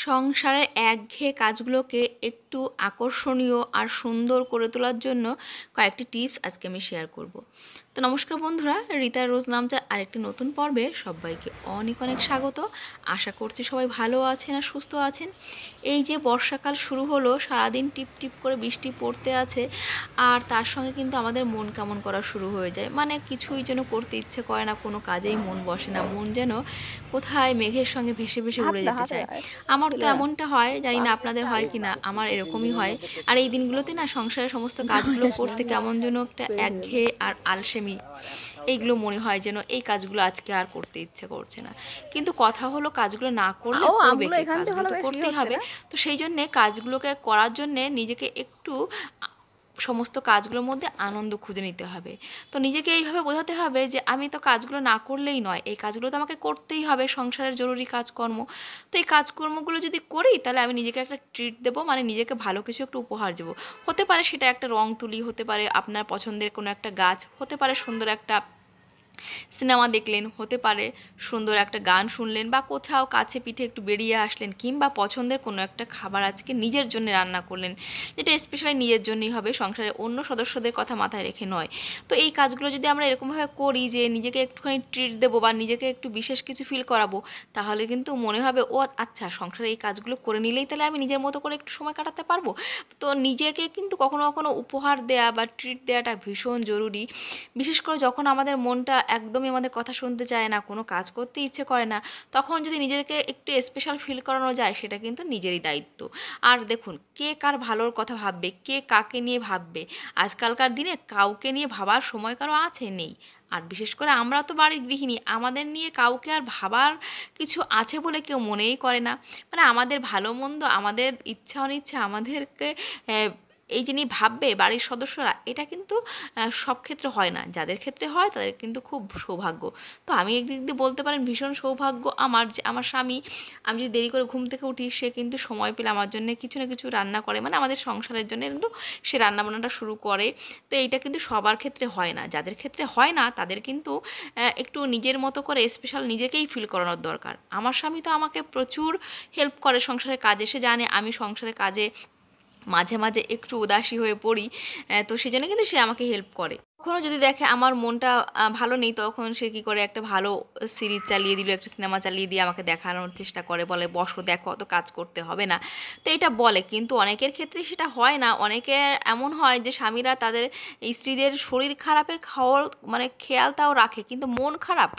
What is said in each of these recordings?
সংসারের একঘেয়ে কাজগুলোকে একটু আকর্ষণীয় আর সুন্দর করে তোলার জন্য কয়েকটি টিপস আজকে আমি শেয়ার করব। তো নমস্কার বন্ধুরা, রীতা রোজ নামজার আরেকটি নতুন পর্বে সবাইকে অনেক অনেক স্বাগত। আশা করছি সবাই ভালো আছেন আর সুস্থ আছেন। এই যে বর্ষাকাল শুরু হলো, সারাদিন টিপ টিপ করে বৃষ্টি পড়তে আছে, আর তার সঙ্গে কিন্তু আমাদের মন কেমন করা শুরু হয়ে যায়, মানে কিছুই যেন করতে ইচ্ছে করে না, কোনো কাজেই মন বসে না, মন যেন কোথায় মেঘের সঙ্গে ভেসে ভেসে উড়ে যেতে চায়। আমার তো এমনটা হয়, জানি না আপনাদের হয় কি না, আমার এরকমই হয়। আর এই দিনগুলোতে না সংসারের সমস্ত কাজগুলো করতে কেমন যেন একটা একঘেয়ে আর আলসেমি এইগুলো মনে হয়, যেন এই কাজগুলো আজকে আর করতে ইচ্ছে করছে না। কিন্তু কথা হলো, কাজগুলো না করলে করবে কে? কাজগুলো তো করতেই হবে। তো সেই জন্যে কাজগুলোকে করার জন্যে নিজেকে একটু সমস্ত কাজগুলোর মধ্যে আনন্দ খুঁজে নিতে হবে। তো নিজেকে এইভাবে বোঝাতে হবে যে আমি তো কাজগুলো না করলেই নয়, এই কাজগুলো তো আমাকে করতেই হবে, সংসারের জরুরি কাজকর্ম। তো এই কাজকর্মগুলো যদি করি তাহলে আমি নিজেকে একটা ট্রিট দেবো, মানে নিজেকে ভালো কিছু একটু উপহার দেবো। হতে পারে সেটা একটা রং তুলি, হতে পারে আপনার পছন্দের কোনো একটা গাছ, হতে পারে সুন্দর একটা সিনেমা দেখলেন, হতে পারে সুন্দর একটা গান শুনলেন, বা কোথাও কাছে পিঠে একটু বেরিয়ে আসলেন, কিংবা পছন্দের কোনো একটা খাবার আজকে নিজের জন্য রান্না করলেন, যেটা স্পেশালি নিজের জন্যই হবে, সংসারের অন্য সদস্যদের কথা মাথায় রেখে নয়। তো এই কাজগুলো যদি আমরা এরকমভাবে করি যে নিজেকে একটুখানি ট্রিট দেবো বা নিজেকে একটু বিশেষ কিছু ফিল করাবো, তাহলে কিন্তু মনে হবে ও আচ্ছা, সংসারে এই কাজগুলো করে নিলেই তাহলে আমি নিজের মতো করে একটু সময় কাটাতে পারবো। তো নিজেকে কিন্তু কখনো কখনো উপহার দেয়া বা ট্রিট দেওয়াটা ভীষণ জরুরি। বিশেষ করে যখন আমাদের মনটা একদমই আমাদের কথা শুনতে চায় না, কোনো কাজ করতে ইচ্ছে করে না, তখন যদি নিজেকে একটু স্পেশাল ফিল করানো যায়, সেটা কিন্তু নিজেরই দায়িত্ব। আর দেখুন, কে কার ভালোর কথা ভাববে, কে কাকে নিয়ে ভাববে, আজকালকার দিনে কাউকে নিয়ে ভাবার সময় কারো আছে নেই। আর বিশেষ করে আমরা তো বাড়ির গৃহিণী, আমাদের নিয়ে কাউকে আর ভাবার কিছু আছে বলে কেউ মনেই করে না। মানে আমাদের ভালো মন্দ, আমাদের ইচ্ছা অনিচ্ছা, আমাদেরকে এই যে নিয়ে ভাববে বাড়ির সদস্যরা, এটা কিন্তু সব ক্ষেত্রে হয় না। যাদের ক্ষেত্রে হয় তাদের কিন্তু খুব সৌভাগ্য। তো আমি একদিক দিয়ে বলতে পারেন ভীষণ সৌভাগ্য আমার, যে আমার স্বামী, আমি যদি দেরি করে ঘুম থেকে উঠি, সে কিন্তু সময় পেলে আমার জন্য কিছু না কিছু রান্না করে, মানে আমাদের সংসারের জন্য কিন্তু সে রান্নাবান্নাটা শুরু করে। তো এইটা কিন্তু সবার ক্ষেত্রে হয় না, যাদের ক্ষেত্রে হয় না তাদের কিন্তু একটু নিজের মতো করে স্পেশাল নিজেকেই ফিল করানোর দরকার। আমার স্বামী তো আমাকে প্রচুর হেল্প করে সংসারের কাজে, সে জানে আমি সংসারের কাজে মাঝে মাঝে একটু উদাসী হয়ে পড়ি। তো সেজন্য কিন্তু সে আমাকে হেল্প করে। কখনো যদি দেখে আমার মনটা ভালো নেই, তখন সে কী করে, একটা ভালো সিরিজ চালিয়ে দিল, একটা সিনেমা চালিয়ে দিয়ে আমাকে দেখানোর চেষ্টা করে, বলে বসো দেখো, অত কাজ করতে হবে না। তো এটা বলে, কিন্তু অনেকের ক্ষেত্রে সেটা হয় না। অনেকের এমন হয় যে স্বামীরা তাদের স্ত্রীদের শরীর খারাপের খাওয়ার মানে খেয়ালটাও রাখে, কিন্তু মন খারাপ,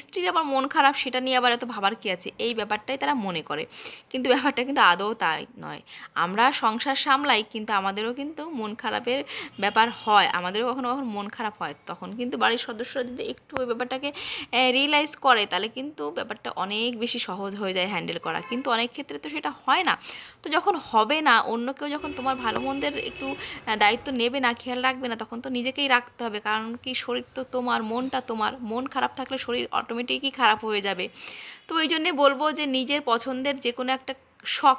স্ত্রীর আবার মন খারাপ, সেটা নিয়ে আবার এত ভাবার কী আছে, এই ব্যাপারটাই তারা মনে করে। কিন্তু ব্যাপারটা কিন্তু আদৌ তাই নয়। আমরা সংসার সামলাই, কিন্তু আমাদেরও কিন্তু মন খারাপের ব্যাপার হয়, আমাদেরও কখনো কখনো মন খারাপ হয়। তখন কিন্তু বাড়ির সদস্যরা যদি একটু ওই ব্যাপারটাকে রিয়েলাইজ করে, তাহলে কিন্তু ব্যাপারটা অনেক বেশি সহজ হয়ে যায় হ্যান্ডেল করা। কিন্তু অনেক ক্ষেত্রে তো সেটা হয় না। তো যখন হবে না, অন্য কেউ যখন তোমার ভালো মন্দের একটু দায়িত্ব নেবে না, খেয়াল রাখবে না, তখন তো নিজেকেই রাখতে হবে। কারণ কি, শরীর তো তোমার, মনটা তোমার, মন খারাপ থাকলে শরীর অটোমেটিকই খারাপ হয়ে যাবে। তো ওই জন্যে বলবো যে নিজের পছন্দের যে কোনো একটা শখ,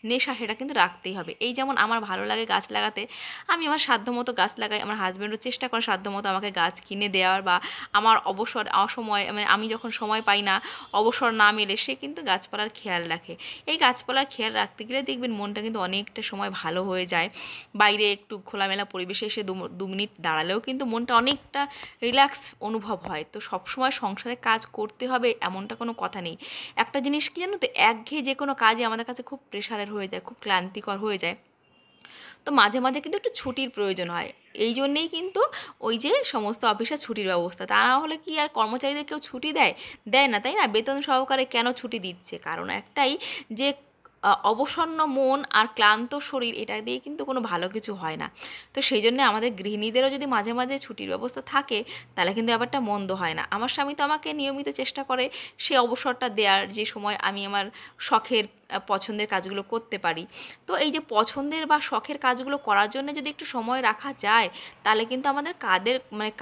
নেশা, সেটা কিন্তু রাখতেই হবে। এই যেমন আমার ভালো লাগে গাছ লাগাতে, আমি আমার সাধ্যমতো গাছ লাগাই, আমার হাজব্যান্ডও চেষ্টা করে সাধ্যমতো আমাকে গাছ কিনে দেওয়ার, বা আমার অবসর অসময়, মানে আমি যখন সময় পাই না, অবসর না মেলে, সে কিন্তু গাছপালার খেয়াল রাখে। এই গাছপালার খেয়াল রাখতে গেলে দেখবেন মনটা কিন্তু অনেকটা সময় ভালো হয়ে যায়। বাইরে একটু খোলামেলা পরিবেশে এসে দু মিনিট দাঁড়ালেও কিন্তু মনটা অনেকটা রিল্যাক্স অনুভব হয়। তো সবসময় সংসারে কাজ করতে হবে এমনটা কোনো কথা নেই। একটা জিনিস কি জানো তো, একঘেয়ে যে কোনো কাজই আমাদের কাছে খুব প্রেশারের হয়ে যায়, খুব ক্লান্তিকর হয়ে যায়। তো মাঝে মাঝে কিন্তু একটু ছুটির প্রয়োজন হয়। এই জন্যেই কিন্তু ওই যে সমস্ত অফিসে ছুটির ব্যবস্থা, তা না হলে কি আর কর্মচারীদের কেউ ছুটি দেয়? দেয় না, তাই না? বেতন সহকারে কেন ছুটি দিচ্ছে? কারণ একটাই, যে অবসন্ন মন আর ক্লান্ত শরীর, এটা দিয়ে কিন্তু কোনো ভালো কিছু হয় না। তো সেই জন্য আমাদের গৃহিণীদেরও যদি মাঝে মাঝে ছুটির ব্যবস্থা থাকে, তাহলে কিন্তু ব্যাপারটা মন্দ হয় না। আমার স্বামী তো আমাকে নিয়মিত চেষ্টা করে সে অবসরটা দেওয়ার, যে সময় আমি আমার শখের পছন্দের কাজগুলো করতে পারি। তো এই যে পছন্দের বা শখের কাজগুলো করার জন্য যদি একটু সময় রাখা যায়, তাহলে কিন্তু আমাদের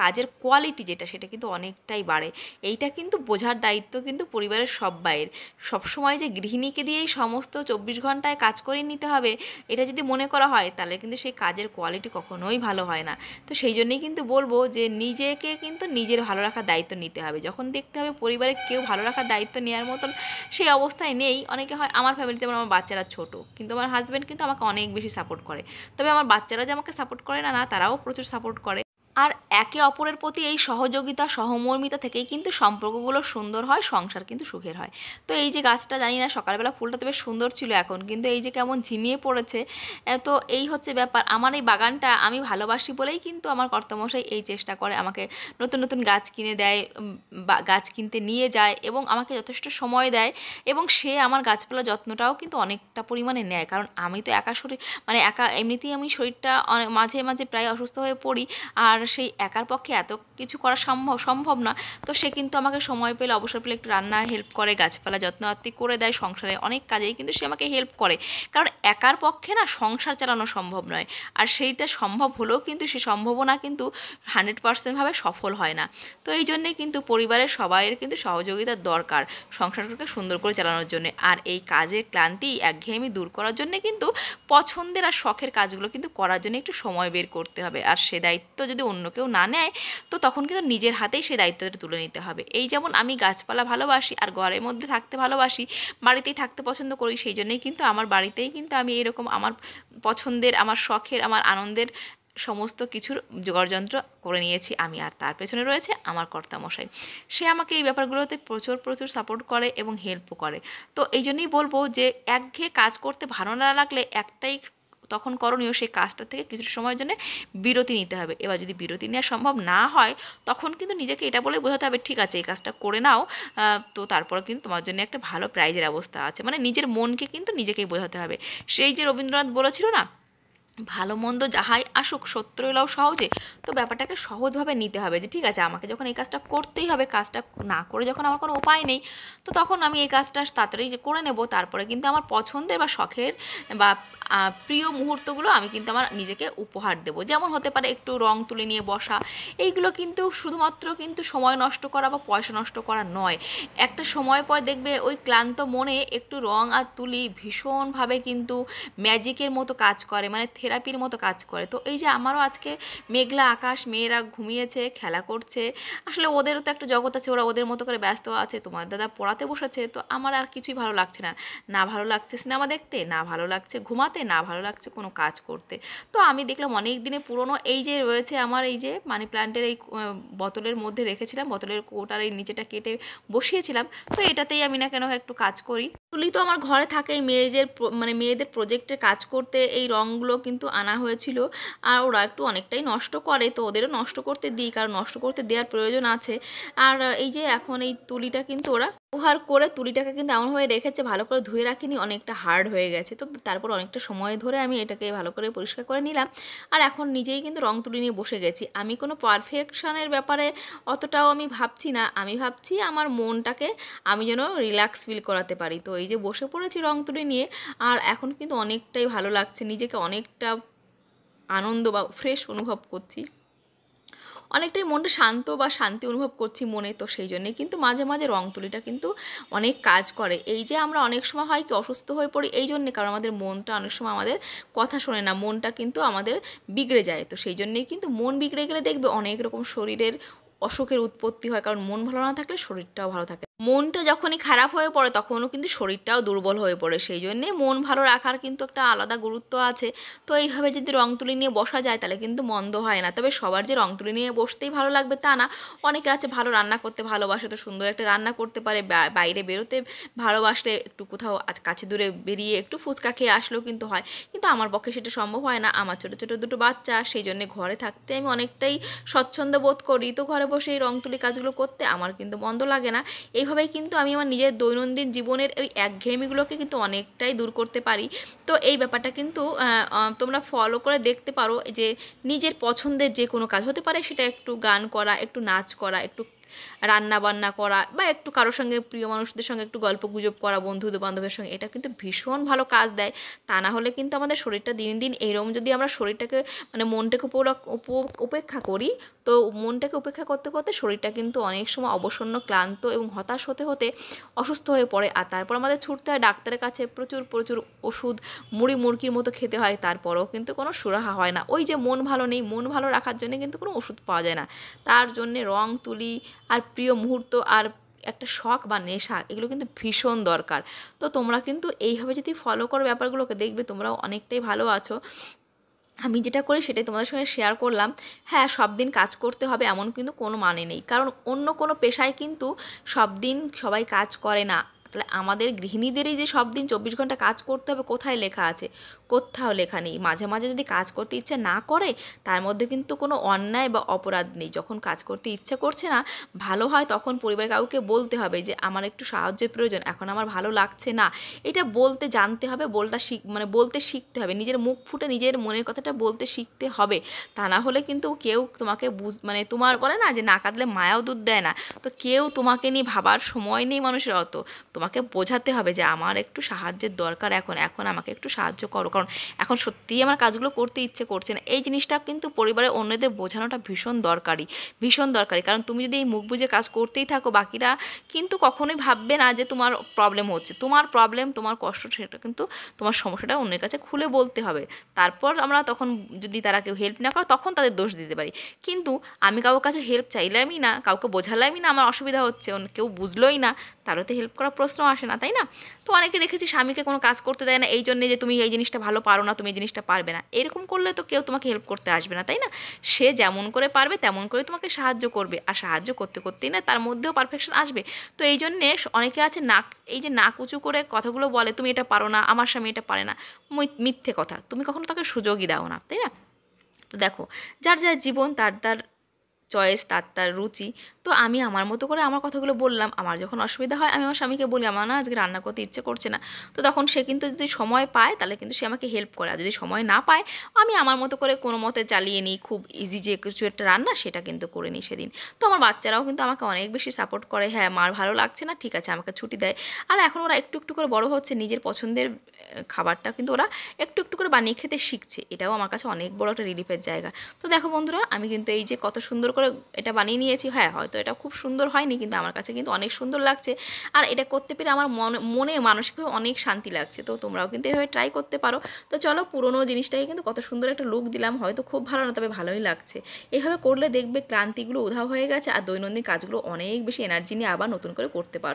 কাজের কোয়ালিটি যেটা, সেটা কিন্তু অনেকটাই বাড়ে। এইটা কিন্তু বোঝার দায়িত্ব কিন্তু পরিবারের সব্বাইয়ের। সবসময় যে গৃহিণীকে দিয়েই সমস্ত 24 ঘন্টায় কাজ করিয়ে নিতে হবে, এটা যদি মনে করা হয়, তাহলে কিন্তু সেই কাজের কোয়ালিটি কখনোই ভালো হয় না। তো সেই জন্যই কিন্তু বলবো যে নিজেকে কিন্তু নিজের ভালো রাখার দায়িত্ব নিতে হবে। যখন দেখতে হবে পরিবারে কেউ ভালো রাখার দায়িত্ব নেওয়ার মতন সেই অবস্থায় নেই, অনেকে হয় আমার ফ্যামিলিতে আমার বাচ্চারা ছোট, কিন্তু আমার হাজব্যান্ড কিন্তু আমাকে অনেক বেশি সাপোর্ট করে। তবে আমার বাচ্চারা যে আমাকে সাপোর্ট করে না, তারাও প্রচুর সাপোর্ট করে। আর একে অপরের প্রতি এই সহযোগিতা সহমর্মিতা থেকেই কিন্তু সম্পর্কগুলো সুন্দর হয়, সংসার কিন্তু সুখের হয়। তো এই যে গাছটা, জানি না সকালবেলা ফুলটা তো বেশ সুন্দর ছিল, এখন কিন্তু এই যে কেমন ঝিমিয়ে পড়েছে। তো এই হচ্ছে ব্যাপার। আমার এই বাগানটা আমি ভালোবাসি বলেই কিন্তু আমার কর্তামশাই এই চেষ্টা করে, আমাকে নতুন নতুন গাছ কিনে দেয়, বা গাছ কিনতে নিয়ে যায় এবং আমাকে যথেষ্ট সময় দেয়। এবং সে আমার গাছপালা যত্নটাও কিন্তু অনেকটা পরিমাণে নেয়, কারণ আমি তো একা শরীর, মানে একা এমনিতেই আমি শরীরটা মাঝে মাঝে প্রায় অসুস্থ হয়ে পড়ি। আর সেই একার পক্ষে এত কিছু করা সম্ভব না। তো সে কিন্তু আমাকে সময় পেলে, অবসর পেলে একটু রান্নায় হেল্প করে, গাছপালা যত্নআত্তি করে দেয়, সংসারে অনেক কাজেই কিন্তু সে আমাকে হেল্প করে। কারণ একার পক্ষে না সংসার চালানো সম্ভব নয়। আর সেইটা সম্ভব হলেও কিন্তু সে সম্ভাবনা কিন্তু 100% ভাবে সফল হয় না। তো এই জন্যে কিন্তু পরিবারের সবাইয়ের কিন্তু সহযোগিতার দরকার সংসারটাকে সুন্দর করে চালানোর জন্য। আর এই কাজের ক্লান্তি, একঘেয়েমি দূর করার জন্য কিন্তু পছন্দের আর শখের কাজগুলো কিন্তু করার জন্য একটু সময় বের করতে হবে। আর সে দায়িত্ব যদি অন্য কেউ না নেয়, তো তখন কিন্তু নিজের হাতেই সেই দায়িত্বটা তুলে নিতে হবে। এই যেমন আমি গাছপালা ভালোবাসি আর ঘরের মধ্যে থাকতে ভালোবাসি, বাড়িতেই থাকতে পছন্দ করি, সেই জন্যই কিন্তু আমার বাড়িতেই কিন্তু আমি এরকম আমার পছন্দের, আমার শখের, আমার আনন্দের সমস্ত কিছুর জোগাড়যন্ত্র করে নিয়েছি আমি। আর তার পেছনে রয়েছে আমার কর্তামশাই। সে আমাকে এই ব্যাপারগুলোতে প্রচুর প্রচুর সাপোর্ট করে এবং হেল্পও করে। তো এই জন্যই বলবো যে একঘেয়ে কাজ করতে ভালো না লাগলে একটাই তখন করণীয়, সেই কাজটা থেকে কিছুটা সময়ের জন্য বিরতি নিতে হবে। এবার যদি বিরতি নেওয়া সম্ভব না হয়, তখন কিন্তু নিজেকে এটা বলে বোঝাতে হবে, ঠিক আছে এই কাজটা করে নাও, তো তারপরে কিন্তু তোমার জন্য একটা ভালো প্রাইজের ব্যবস্থা আছে। মানে নিজের মনকে কিন্তু নিজেকেই বোঝাতে হবে। সেই যে রবীন্দ্রনাথ বলেছিল না, ভালো মন্দ যাহাই আসুক সত্য এলাও সহজে। তো ব্যাপারটাকে সহজভাবে নিতে হবে, যে ঠিক আছে আমাকে যখন এই কাজটা করতেই হবে, কাজটা না করে যখন আমার কোনো উপায় নেই, তো তখন আমি এই কাজটা তাড়াতাড়ি যে করে নেব। তারপরে কিন্তু আমার পছন্দের বা শখের বা প্রিয় মুহূর্তগুলো আমি কিন্তু আমার নিজেকে উপহার দেবো। যেমন হতে পারে একটু রং তুলি নিয়ে বসা। এইগুলো কিন্তু শুধুমাত্র কিন্তু সময় নষ্ট করা বা পয়সা নষ্ট করা নয়। একটা সময় পর দেখবে ওই ক্লান্ত মনে একটু রং আর তুলি ভীষণভাবে কিন্তু ম্যাজিকের মতো কাজ করে, মানে থেরাপির মতো কাজ করে। তো এই যে আমারও আজকে মেঘলা আকাশ, মেয়েরা ঘুমিয়েছে, খেলা করছে, আসলে ওদেরও তো একটা জগৎ আছে, ওরা ওদের মতো করে ব্যস্ত আছে, তোমার দাদা পড়াতে বসেছে। তো আমার আর কিছুই ভালো লাগছে না, না ভালো লাগছে সিনেমা দেখতে, না ভালো লাগছে ঘুমাতে, না ভালো লাগছে কোনো কাজ করতে। তো আমি দেখলাম অনেক দিনে পুরনো এই যে রয়েছে আমার এই যে মানি প্ল্যান্টের এই বোতলের মধ্যে রেখেছিলাম, বোতলের কোটার এই নিচেটা কেটে বসিয়েছিলাম, তো এটাতেই আমি না কেন একটু কাজ করি। তুলি তো আমার ঘরে থাকে, মেয়েদের মানে মেয়েদের প্রজেক্টে কাজ করতে এই রঙগুলো কিন্তু আনা হয়েছিল। আর ওরা একটু অনেকটাই নষ্ট করে, তো ওদেরও নষ্ট করতে দিই, কারণ নষ্ট করতে দেওয়ার প্রয়োজন আছে। আর এই যে এখন এই তুলিটা কিন্তু ওরা ব্যবহার করে, তুলিটাকে কিন্তু এমনভাবে রেখেছে, ভালো করে ধুয়ে রাখিনি, অনেকটা হার্ড হয়ে গেছে। তো তারপর অনেকটা সময় ধরে আমি এটাকে ভালো করে পরিষ্কার করে নিলাম। আর এখন নিজেই কিন্তু রং তুলি নিয়ে বসে গেছি। আমি কোনো পারফেকশনের ব্যাপারে অতটাও আমি ভাবছি না, আমি ভাবছি আমার মনটাকে আমি যেন রিল্যাক্স ফিল করাতে পারি। তো এই যে বসে পড়েছি রং তুলি নিয়ে, আর এখন কিন্তু অনেকটাই ভালো লাগছে, নিজেকে অনেকটা আনন্দ বা ফ্রেশ অনুভব করছি, অনেকটাই মনটা শান্ত বা শান্তি অনুভব করছি মনে। তো সেই জন্যেই কিন্তু মাঝে মাঝে রং তুলিটা কিন্তু অনেক কাজ করে। এই যে আমরা অনেক সময় হয় কি অসুস্থ হয়ে পড়ি এই জন্যে, কারণ আমাদের মনটা অনেক সময় আমাদের কথা শোনে না, মনটা কিন্তু আমাদের বিগড়ে যায়। তো সেই জন্যেই কিন্তু মন বিগড়ে গেলে দেখবে অনেক রকম শরীরের অসুখের উৎপত্তি হয়, কারণ মন ভালো না থাকলে শরীরটাও ভালো থাকে। মনটা যখনই খারাপ হয়ে পড়ে তখনও কিন্তু শরীরটাও দুর্বল হয়ে পড়ে। সেই জন্যে মন ভালো রাখার কিন্তু একটা আলাদা গুরুত্ব আছে। তো এইভাবে যদি রং তুলি নিয়ে বসা যায় তাহলে কিন্তু মন্দ হয় না। তবে সবার যে রং তুলি নিয়ে বসতেই ভালো লাগবে তা না, অনেকে আছে ভালো রান্না করতে ভালোবাসে, তো সুন্দর একটা রান্না করতে পারে, বাইরে বেরোতে ভালোবাসলে একটু কোথাও কাছে দূরে বেরিয়ে একটু ফুচকা খেয়ে আসলেও কিন্তু হয়। কিন্তু আমার পক্ষে সেটা সম্ভব হয় না, আমার ছোটো ছোটো দুটো বাচ্চা, সেই জন্যে ঘরে থাকতে আমি অনেকটাই স্বচ্ছন্দ বোধ করি। তো ঘরে বসে এই রং তুলি কাজগুলো করতে আমার কিন্তু মন্দ লাগে না। এইভাবেই কিন্তু আমি আমার নিজের দৈনন্দিন জীবনের ওই একঘেয়েমিগুলোকে কিন্তু অনেকটাই দূর করতে পারি। তো এই ব্যাপারটা কিন্তু তোমরা ফলো করে দেখতে পারো, যে নিজের পছন্দের যে কোনো কাজ হতে পারে, সেটা একটু গান করা, একটু নাচ করা, একটু রান্না বান্না করা, বা একটু কারোর সঙ্গে প্রিয় মানুষদের সঙ্গে একটু গল্প গুজব করা, বন্ধু বান্ধবের সঙ্গে, এটা কিন্তু ভীষণ ভালো কাজ দেয়। তা না হলে কিন্তু আমাদের শরীরটা দিন দিন এইরকম, যদি আমরা শরীরটাকে মানে মনটাকে উপেক্ষা করি, তো মনটাকে উপেক্ষা করতে করতে শরীরটা কিন্তু অনেক সময় অবসন্ন, ক্লান্ত এবং হতাশ হতে হতে অসুস্থ হয়ে পড়ে। আর তারপর আমাদের ছুটতে হয় ডাক্তারের কাছে, প্রচুর প্রচুর ওষুধ মুড়ি মুরগির মতো খেতে হয়, তারপরেও কিন্তু কোনো সুরাহা হয় না। ওই যে মন ভালো নেই, মন ভালো রাখার জন্য কিন্তু কোনো ওষুধ পাওয়া যায় না। তার জন্যে রং তুলি আর প্রিয় মুহূর্ত আর একটা শখ বা নেশা, এগুলো কিন্তু ভীষণ দরকার। তো তোমরা কিন্তু এইভাবে যদি ফলো করো ব্যাপারগুলোকে, দেখবে তোমরাও অনেকটাই ভালো আছো। আমি যেটা করি সেটাই তোমাদের সঙ্গে শেয়ার করলাম। হ্যাঁ, সব দিন কাজ করতে হবে এমন কিন্তু কোনো মানে নেই, কারণ অন্য কোনো পেশায় কিন্তু সব দিন সবাই কাজ করে না। তাহলে আমাদের গৃহিণীদেরই যে সব দিন 24 ঘন্টা কাজ করতে হবে, কোথায় লেখা আছে? কোথাও লেখা নেই। মাঝে মাঝে যদি কাজ করতে ইচ্ছে না করে, তার মধ্যে কিন্তু কোনো অন্যায় বা অপরাধ নেই। যখন কাজ করতে ইচ্ছে করছে না, ভালো হয়, তখন পরিবারের কাউকে বলতে হবে যে আমার একটু সাহায্যের প্রয়োজন, এখন আমার ভালো লাগছে না। এটা বলতে জানতে হবে, বলতে শিখতে হবে। নিজের মুখ ফুটে নিজের মনের কথাটা বলতে শিখতে হবে। তা না হলে কিন্তু কেউ তোমাকে তোমার বলে না যে না কাঁদলে মায়াও দুধ দেয় না। তো কেউ তোমাকে নিয়ে ভাবার সময় নেই মানুষের অত। তোমাকে বোঝাতে হবে যে আমার একটু সাহায্যের দরকার, এখন আমাকে একটু সাহায্য করো, কারণ এখন সত্যিই আমার কাজগুলো করতে ইচ্ছে করছে না। এই জিনিসটা কিন্তু পরিবারের অন্যদের বোঝানোটা ভীষণ দরকারি, ভীষণ দরকারি। কারণ তুমি যদি এই মুখ বুজে কাজ করতেই থাকো, বাকিরা কিন্তু কখনোই ভাববে না যে তোমার প্রবলেম হচ্ছে। তোমার প্রবলেম, তোমার কষ্ট, সেটা কিন্তু তোমার সমস্যাটা অন্যের কাছে খুলে বলতে হবে। তারপর আমরা তখন, যদি তারা কেউ হেল্প না করে, তখন তাদের দোষ দিতে পারি। কিন্তু আমি কারোর কাছে হেল্প চাইলামই না, কাউকে বোঝালামই না আমার অসুবিধা হচ্ছে, কেউ বুঝলোই না, তারও তো হেল্প করার প্রশ্ন আসে না, তাই না? তো অনেকে দেখেছি স্বামীকে কোনো কাজ করতে দেয় না এই জন্যে যে তুমি এই জিনিসটা ভালো পারো না, তুমি এই জিনিসটা পারবে না। এরকম করলে তো কেউ তোমাকে হেল্প করতে আসবে না, তাই না? সে যেমন করে পারবে তেমন করে তোমাকে সাহায্য করবে, আর সাহায্য করতে করতেই না তার মধ্যেও পারফেকশন আসবে। তো এই জন্যে অনেকে আছে এই যে নাক উঁচু করে কথাগুলো বলে, তুমি এটা পারো না, আমার স্বামী এটা পারে না। মিথ্যে কথা। তুমি কখনো তাকে সুযোগই দাও না, তাই না? তো দেখো, যার যার জীবন, তার তার চয়েস, তার তার রুচি। তো আমি আমার মতো করে আমার কথাগুলো বললাম। আমার যখন অসুবিধা হয়, আমি আমার স্বামীকে বলি আমার না আজকে রান্না করতে ইচ্ছে করছে না। তো তখন সে কিন্তু যদি সময় পায়, তাহলে কিন্তু সে আমাকে হেল্প করে। আর যদি সময় না পায়, আমি আমার মতো করে কোনো মতে চালিয়ে নিই, খুব ইজি যে কিছু একটা রান্না সেটা কিন্তু করে নিই সেদিন। তো আমার বাচ্চারাও কিন্তু আমাকে অনেক বেশি সাপোর্ট করে। হ্যাঁ, মার ভালো লাগছে না, ঠিক আছে, আমাকে ছুটি দেয়। আর এখন ওরা একটু একটু করে বড় হচ্ছে, নিজের পছন্দের খাবারটা কিন্তু ওরা একটু একটু করে বানিয়ে খেতে শিখছে। এটাও আমার কাছে অনেক বড় একটা রিলিফের জায়গা। তো দেখো বন্ধুরা, আমি কিন্তু এই যে কত সুন্দর করে এটা বানিয়ে নিয়েছি। হ্যাঁ, হয়তো এটা খুব সুন্দর হয়নি, কিন্তু আমার কাছে কিন্তু অনেক সুন্দর লাগছে। আর এটা করতে পেরে আমার মনে মানসিকভাবে অনেক শান্তি লাগছে। তো তোমরাও কিন্তু এভাবে ট্রাই করতে পারো। তো চলো, পুরোনো জিনিসটাকে কিন্তু কত সুন্দর একটা লুক দিলাম। হয়তো খুব ভালো না, তবে ভালোই লাগছে। এইভাবে করলে দেখবে ক্লান্তিগুলো উধাও হয়ে গেছে, আর দৈনন্দিন কাজগুলো অনেক বেশি এনার্জি নিয়ে আবার নতুন করে করতে পারো।